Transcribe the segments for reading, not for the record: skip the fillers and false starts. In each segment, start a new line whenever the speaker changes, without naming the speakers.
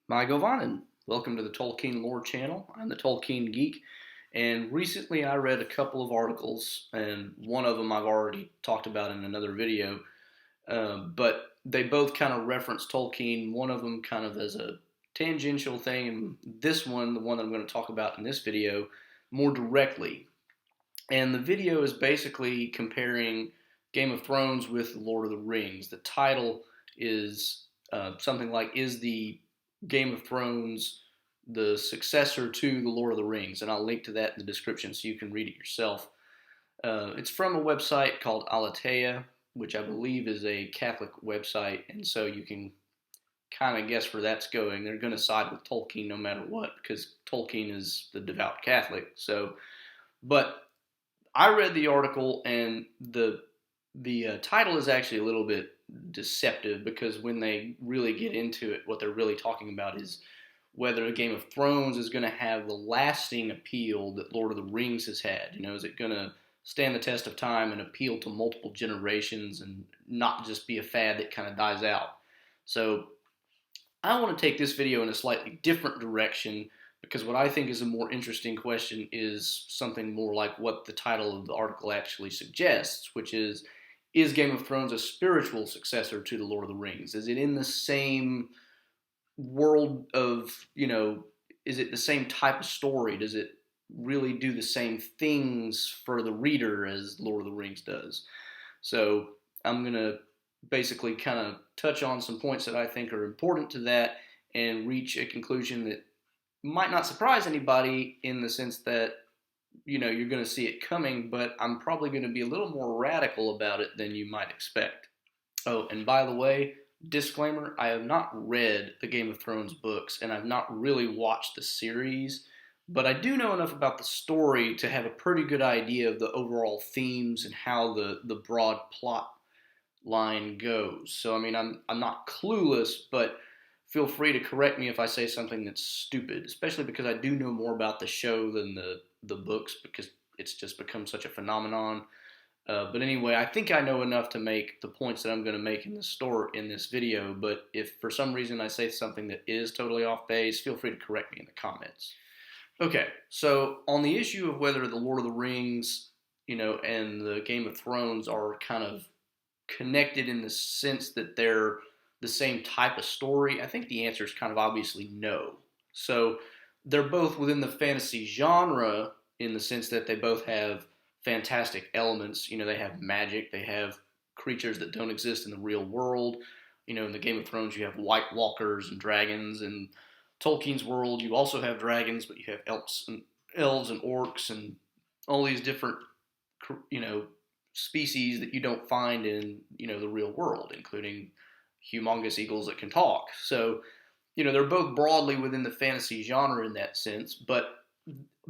My Govanen. Welcome to the Tolkien Lore channel. I'm the Tolkien Geek, and recently I read a couple of articles, and one of them I've already talked about in another video, but they both kind of reference Tolkien, one of them kind of as a tangential thing, and this one, the one that I'm going to talk about in this video, more directly. And the video is basically comparing Game of Thrones with Lord of the Rings. The title is something like, Is the Game of Thrones the successor to the Lord of the Rings? And I'll link to that in the description so you can read it yourself. It's from a website called Alatea, which I believe is a Catholic website, and so you can kind of guess where that's going. They're going to side with Tolkien no matter what, because Tolkien is the devout Catholic. But I read the article, and the title is actually a little bit deceptive, because when they really get into it, what they're really talking about is whether a Game of Thrones is going to have the lasting appeal that Lord of the Rings has had. Is it going to stand the test of time and appeal to multiple generations and not just be a fad that kind of dies out? So I want to take this video in a slightly different direction, because what I think is a more interesting question is something more like what the title of the article actually suggests, which is Game of Thrones a spiritual successor to the Lord of the Rings? Is it in the same world of, is it the same type of story? Does it really do the same things for the reader as Lord of the Rings does? So I'm going to basically kind of touch on some points that I think are important to that and reach a conclusion that might not surprise anybody, in the sense that you're going to see it coming, but I'm probably going to be a little more radical about it than you might expect. Oh, and by the way, disclaimer, I have not read the Game of Thrones books, and I've not really watched the series, but I do know enough about the story to have a pretty good idea of the overall themes and how the broad plot line goes. So, I mean, I'm not clueless, but feel free to correct me if I say something that's stupid, especially because I do know more about the show than the books, because it's just become such a phenomenon. But anyway, I think I know enough to make the points that I'm going to make in this video. But if for some reason I say something that is totally off base, feel free to correct me in the comments. Okay, so on the issue of whether the Lord of the Rings, and the Game of Thrones are kind of connected in the sense that they're the same type of story, I think the answer is kind of obviously no. So they're both within the fantasy genre, in the sense that they both have fantastic elements. They have magic, they have creatures that don't exist in the real world. In the Game of Thrones, you have White Walkers and dragons. In Tolkien's world, you also have dragons, but you have elves and orcs and all these different, species that you don't find in, the real world, including humongous eagles that can talk. So, they're both broadly within the fantasy genre in that sense, but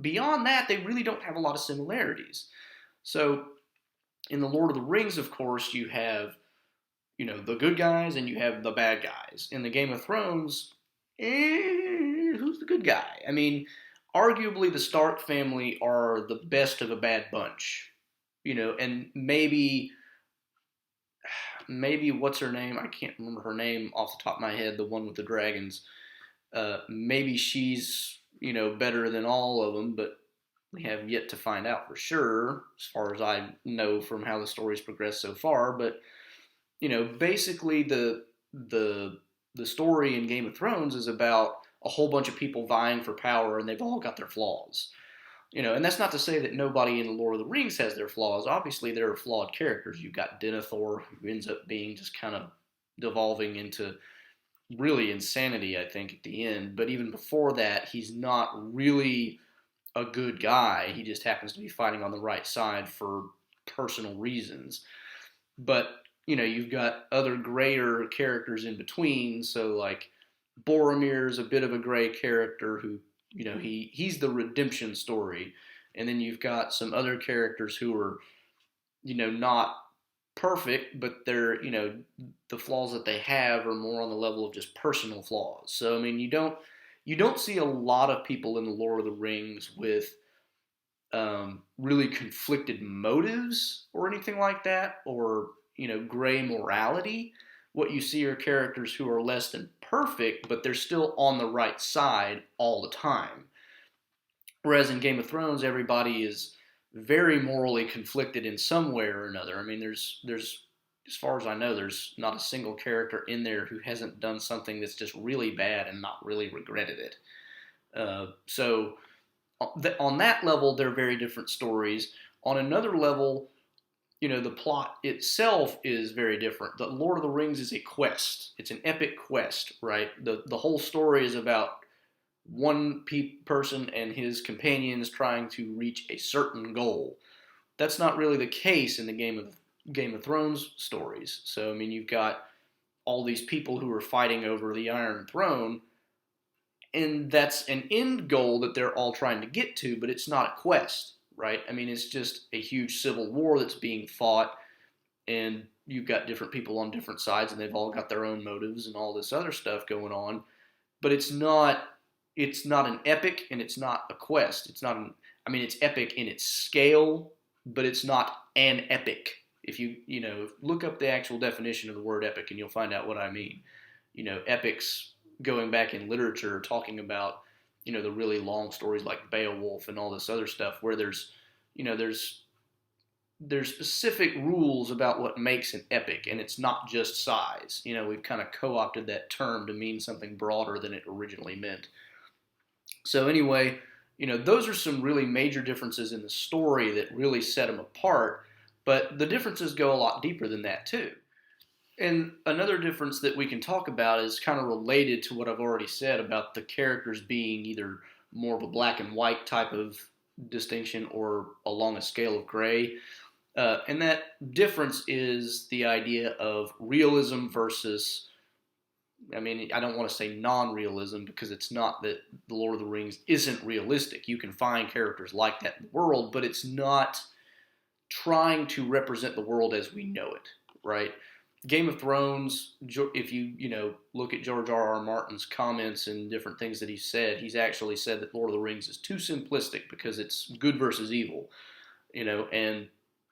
beyond that, they really don't have a lot of similarities. So, in the Lord of the Rings, of course, you have, the good guys and you have the bad guys. In the Game of Thrones, who's the good guy? I mean, arguably the Stark family are the best of a bad bunch, and maybe what's her name? I can't remember her name off the top of my head. The one with the dragons. Maybe she's better than all of them, but we have yet to find out for sure, as far as I know from how the story's progressed so far. But basically the story in Game of Thrones is about a whole bunch of people vying for power, and they've all got their flaws. And that's not to say that nobody in the Lord of the Rings has their flaws. Obviously, there are flawed characters. You've got Denethor, who ends up being just kind of devolving into really insanity, I think, at the end. But even before that, he's not really a good guy. He just happens to be fighting on the right side for personal reasons. But, you've got other grayer characters in between. So, like, Boromir's a bit of a gray character who, he's the redemption story. And then you've got some other characters who are, not perfect, but they're, the flaws that they have are more on the level of just personal flaws. So, I mean, you don't see a lot of people in the Lord of the Rings with really conflicted motives or anything like that, or gray morality. What you see are characters who are less than perfect, but they're still on the right side all the time. Whereas in Game of Thrones, everybody is very morally conflicted in some way or another. I mean, there's as far as I know, there's not a single character in there who hasn't done something that's just really bad and not really regretted it. So on that level, they're very different stories. On another level, the plot itself is very different. The Lord of the Rings is a quest. It's an epic quest, right? The whole story is about one person and his companions trying to reach a certain goal. That's not really the case in the Game of Thrones stories. So I mean, you've got all these people who are fighting over the Iron Throne, and that's an end goal that they're all trying to get to, but it's not a quest, right? I mean, it's just a huge civil war that's being fought, and you've got different people on different sides, and they've all got their own motives and all this other stuff going on. But it's not an epic, and it's not a quest. I mean, it's epic in its scale, but it's not an epic. If you look up the actual definition of the word epic, and you'll find out what I mean. Epics going back in literature, talking about the really long stories like Beowulf and all this other stuff, where there's specific rules about what makes an epic, and it's not just size. We've kind of co-opted that term to mean something broader than it originally meant. So anyway, those are some really major differences in the story that really set them apart, but the differences go a lot deeper than that too. And another difference that we can talk about is kind of related to what I've already said about the characters being either more of a black and white type of distinction or along a scale of gray. And that difference is the idea of realism versus, I mean, I don't want to say non-realism, because it's not that The Lord of the Rings isn't realistic. You can find characters like that in the world, but it's not trying to represent the world as we know it, right? Game of Thrones, if you look at George R.R. Martin's comments and different things that he said, he's actually said that Lord of the Rings is too simplistic because it's good versus evil, and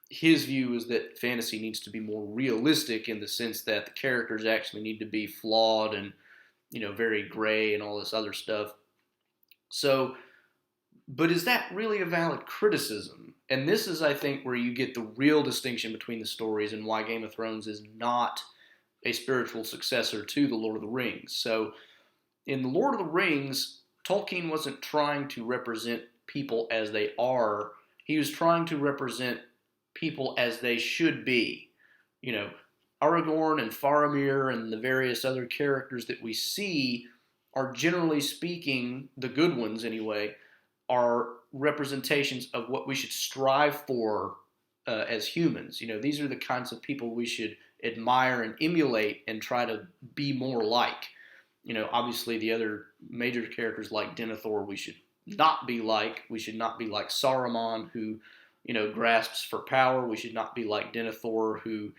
his view is that fantasy needs to be more realistic in the sense that the characters actually need to be flawed and, very gray and all this other stuff. So, but is that really a valid criticism? And this is, I think, where you get the real distinction between the stories and why Game of Thrones is not a spiritual successor to The Lord of the Rings. So, in The Lord of the Rings, Tolkien wasn't trying to represent people as they are. He was trying to represent people as they should be. Aragorn and Faramir and the various other characters that we see are, generally speaking, the good ones anyway, are representations of what we should strive for as humans. These are the kinds of people we should admire and emulate and try to be more like. Obviously the other major characters like Denethor we should not be like. We should not be like Saruman, who grasps for power. We should not be like Denethor, who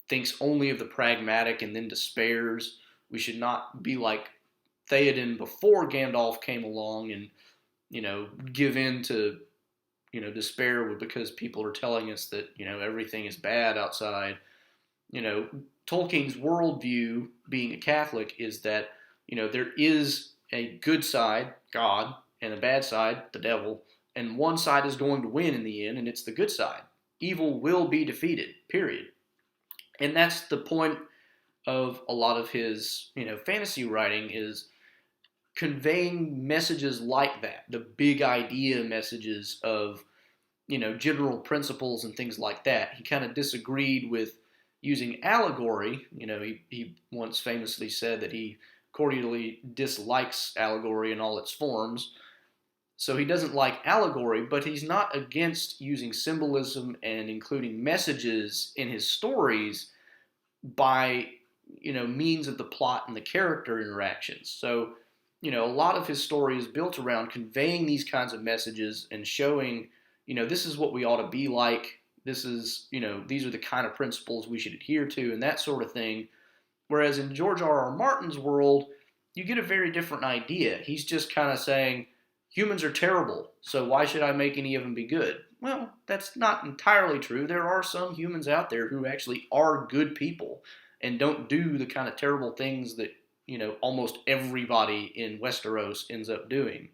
thinks only of the pragmatic and then despairs. We should not be like Theoden before Gandalf came along and give in to, despair because people are telling us that, everything is bad outside. Tolkien's worldview, being a Catholic, is that, there is a good side, God, and a bad side, the devil, and one side is going to win in the end, and it's the good side. Evil will be defeated, period. And that's the point of a lot of his, fantasy writing, is conveying messages like that, the big idea messages of, general principles and things like that. He kind of disagreed with using allegory. He once famously said that he cordially dislikes allegory in all its forms. So he doesn't like allegory, but he's not against using symbolism and including messages in his stories by, means of the plot and the character interactions. So, a lot of his story is built around conveying these kinds of messages and showing, this is what we ought to be like. This is, these are the kind of principles we should adhere to and that sort of thing. Whereas in George R.R. Martin's world, you get a very different idea. He's just kind of saying, humans are terrible, so why should I make any of them be good? Well, that's not entirely true. There are some humans out there who actually are good people and don't do the kind of terrible things that, almost everybody in Westeros ends up doing.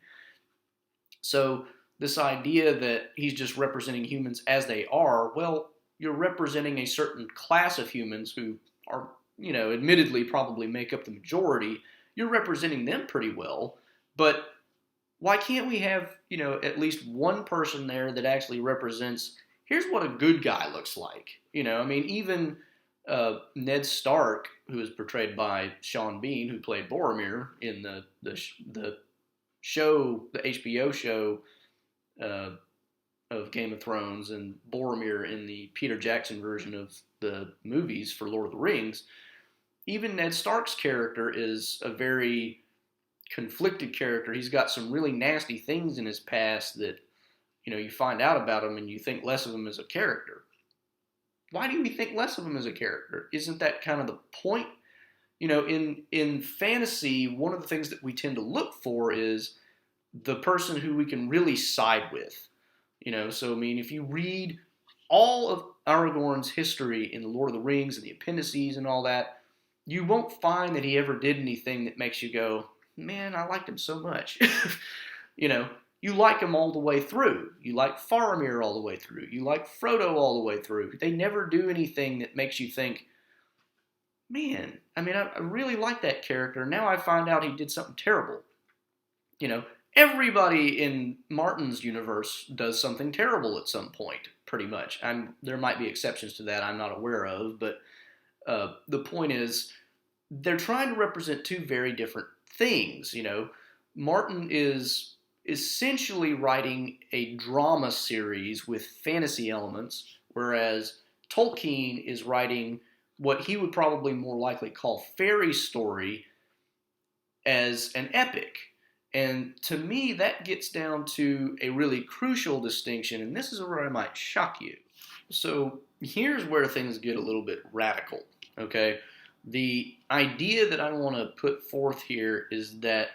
So this idea that he's just representing humans as they are, well, you're representing a certain class of humans who are, admittedly probably make up the majority. You're representing them pretty well, but why can't we have, at least one person there that actually represents, here's what a good guy looks like. Even Ned Stark, who is portrayed by Sean Bean, who played Boromir in the show, the HBO show uh, of Game of Thrones, and Boromir in the Peter Jackson version of the movies for Lord of the Rings. Even Ned Stark's character is a very conflicted character. He's got some really nasty things in his past that, you find out about him and you think less of him as a character. Why do we think less of him as a character? Isn't that kind of the point? In fantasy, one of the things that we tend to look for is the person who we can really side with. If you read all of Aragorn's history in the Lord of the Rings and the appendices and all that, you won't find that he ever did anything that makes you go, man, I liked him so much. You like him all the way through. You like Faramir all the way through. You like Frodo all the way through. They never do anything that makes you think, man, I really like that character. Now I find out he did something terrible. Everybody in Martin's universe does something terrible at some point, pretty much. There might be exceptions to that I'm not aware of, but the point is, they're trying to represent two very different things. Martin is essentially writing a drama series with fantasy elements, whereas Tolkien is writing what he would probably more likely call fairy story as an epic. And to me, that gets down to a really crucial distinction, and this is where I might shock you. So here's where things get a little bit radical, okay? The idea that I want to put forth here is that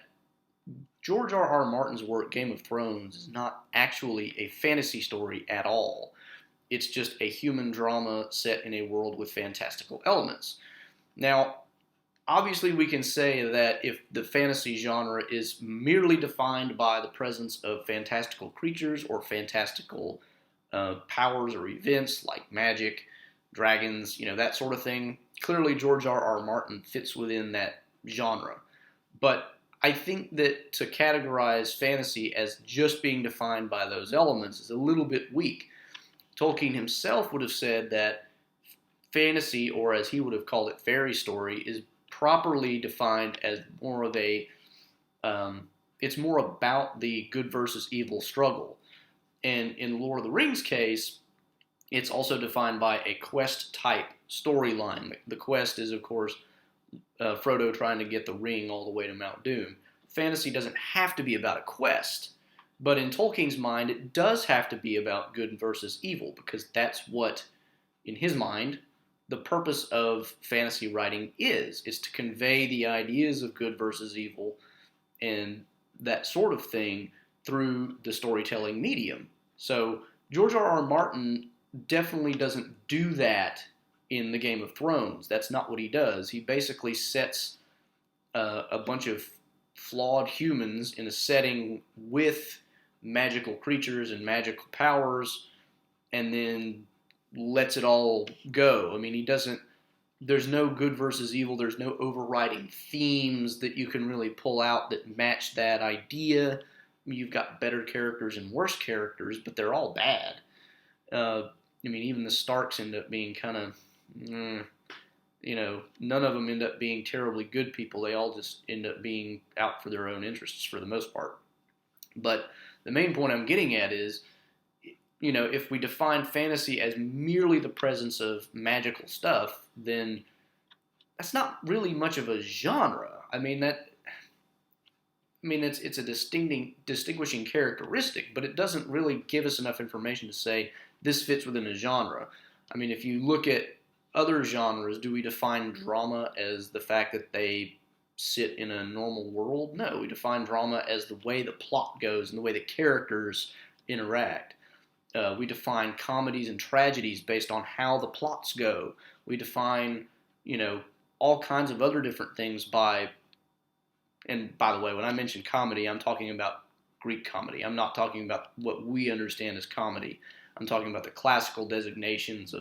George R.R. Martin's work, Game of Thrones, is not actually a fantasy story at all. It's just a human drama set in a world with fantastical elements. Now, obviously we can say that if the fantasy genre is merely defined by the presence of fantastical creatures or fantastical powers or events like magic, dragons, that sort of thing, clearly George R.R. Martin fits within that genre. But I think that to categorize fantasy as just being defined by those elements is a little bit weak. Tolkien himself would have said that fantasy, or as he would have called it, fairy story, is properly defined as more of a, it's more about the good versus evil struggle. And in Lord of the Rings case, it's also defined by a quest type storyline. The quest is, of course, Frodo trying to get the ring all the way to Mount Doom. Fantasy doesn't have to be about a quest, but in Tolkien's mind, it does have to be about good versus evil, because that's what, in his mind, the purpose of fantasy writing is to convey the ideas of good versus evil and that sort of thing through the storytelling medium. So George R.R. Martin definitely doesn't do that in the Game of Thrones. That's not what he does. He basically sets a bunch of flawed humans in a setting with magical creatures and magical powers, and then lets it all go. He doesn't, there's no good versus evil, there's no overriding themes that you can really pull out that match that idea. You've got better characters and worse characters, but they're all bad. Even the Starks end up being kind of, none of them end up being terribly good people. They all just end up being out for their own interests for the most part. But the main point I'm getting at is, if we define fantasy as merely the presence of magical stuff, then that's not really much of a genre. It's a distinguishing characteristic, but it doesn't really give us enough information to say this fits within a genre. If you look at other genres, do we define drama as the fact that they sit in a normal world? No, we define drama as the way the plot goes and the way the characters interact. We define comedies and tragedies based on how the plots go. We define, all kinds of other different things by And by the way, when I mention comedy, I'm talking about Greek comedy. I'm not talking about what we understand as comedy. I'm talking about the classical designations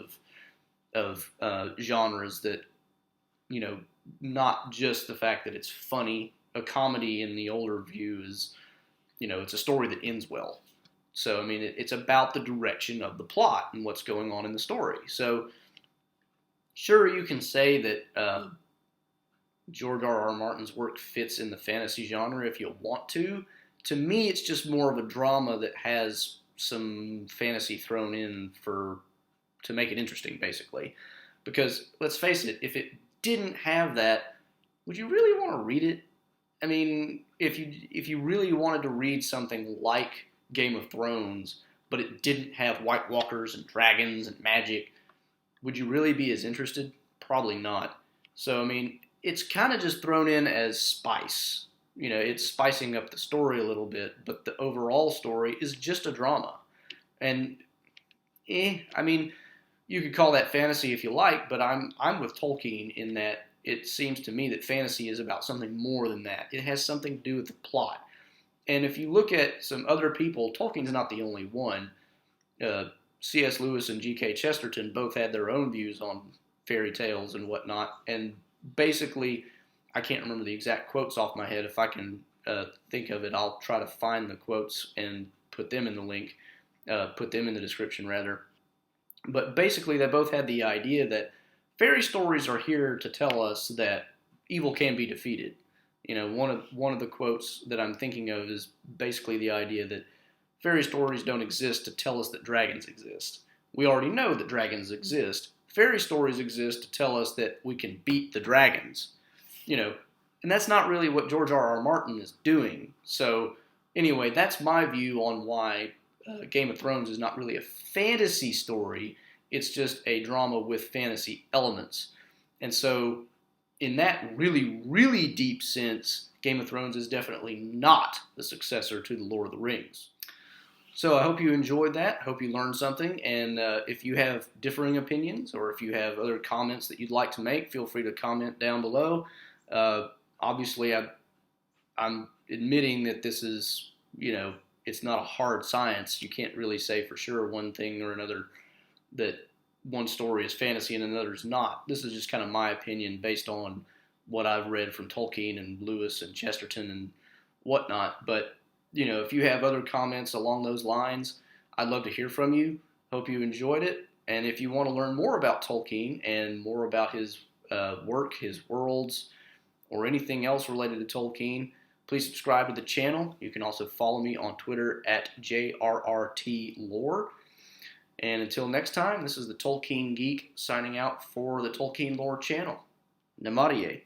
of genres that, you know, not just the fact that it's funny. A comedy in the older view is, you know, it's a story that ends well. So, I mean, it's about the direction of the plot and what's going on in the story. So, sure, you can say that George R.R. Martin's work fits in the fantasy genre if you want to. To me, it's just more of a drama that has some fantasy thrown in to make it interesting, basically. Because let's face it, if it didn't have that, would you really want to read it? I mean, if you really wanted to read something like Game of Thrones, but it didn't have White Walkers and dragons and magic, would you really be as interested? Probably not. So, I mean, it's kind of just thrown in as spice. You know, it's spicing up the story a little bit, but the overall story is just a drama. And, I mean, you could call that fantasy if you like, but I'm with Tolkien in that it seems to me that fantasy is about something more than that. It has something to do with the plot. And if you look at some other people, Tolkien's not the only one. Uh, C.S. Lewis and G.K. Chesterton both had their own views on fairy tales and whatnot. And basically, I can't remember the exact quotes off my head. If I can think of it, I'll try to find the quotes and put them in the link, put them in the description rather. But basically, they both had the idea that fairy stories are here to tell us that evil can be defeated. You know, one of the quotes that I'm thinking of is basically the idea that fairy stories don't exist to tell us that dragons exist. We already know that dragons exist. Fairy stories exist to tell us that we can beat the dragons. You know, and that's not really what George R.R. Martin is doing. So, anyway, that's my view on why Game of Thrones is not really a fantasy story. It's just a drama with fantasy elements. And so, in that really, really deep sense, Game of Thrones is definitely not the successor to The Lord of the Rings. So I hope you enjoyed that. Hope you learned something. And if you have differing opinions or if you have other comments that you'd like to make, feel free to comment down below. Obviously, I'm admitting that this is, you know, it's not a hard science. You can't really say for sure one thing or another that one story is fantasy and another is not. This is just kind of my opinion based on what I've read from Tolkien and Lewis and Chesterton and whatnot. But, you know, if you have other comments along those lines, I'd love to hear from you. Hope you enjoyed it. And if you want to learn more about Tolkien and more about his work, his worlds, or anything else related to Tolkien, please subscribe to the channel. You can also follow me on Twitter at JRRTlore. And until next time, this is the Tolkien Geek signing out for the Tolkien Lore channel. Namarie.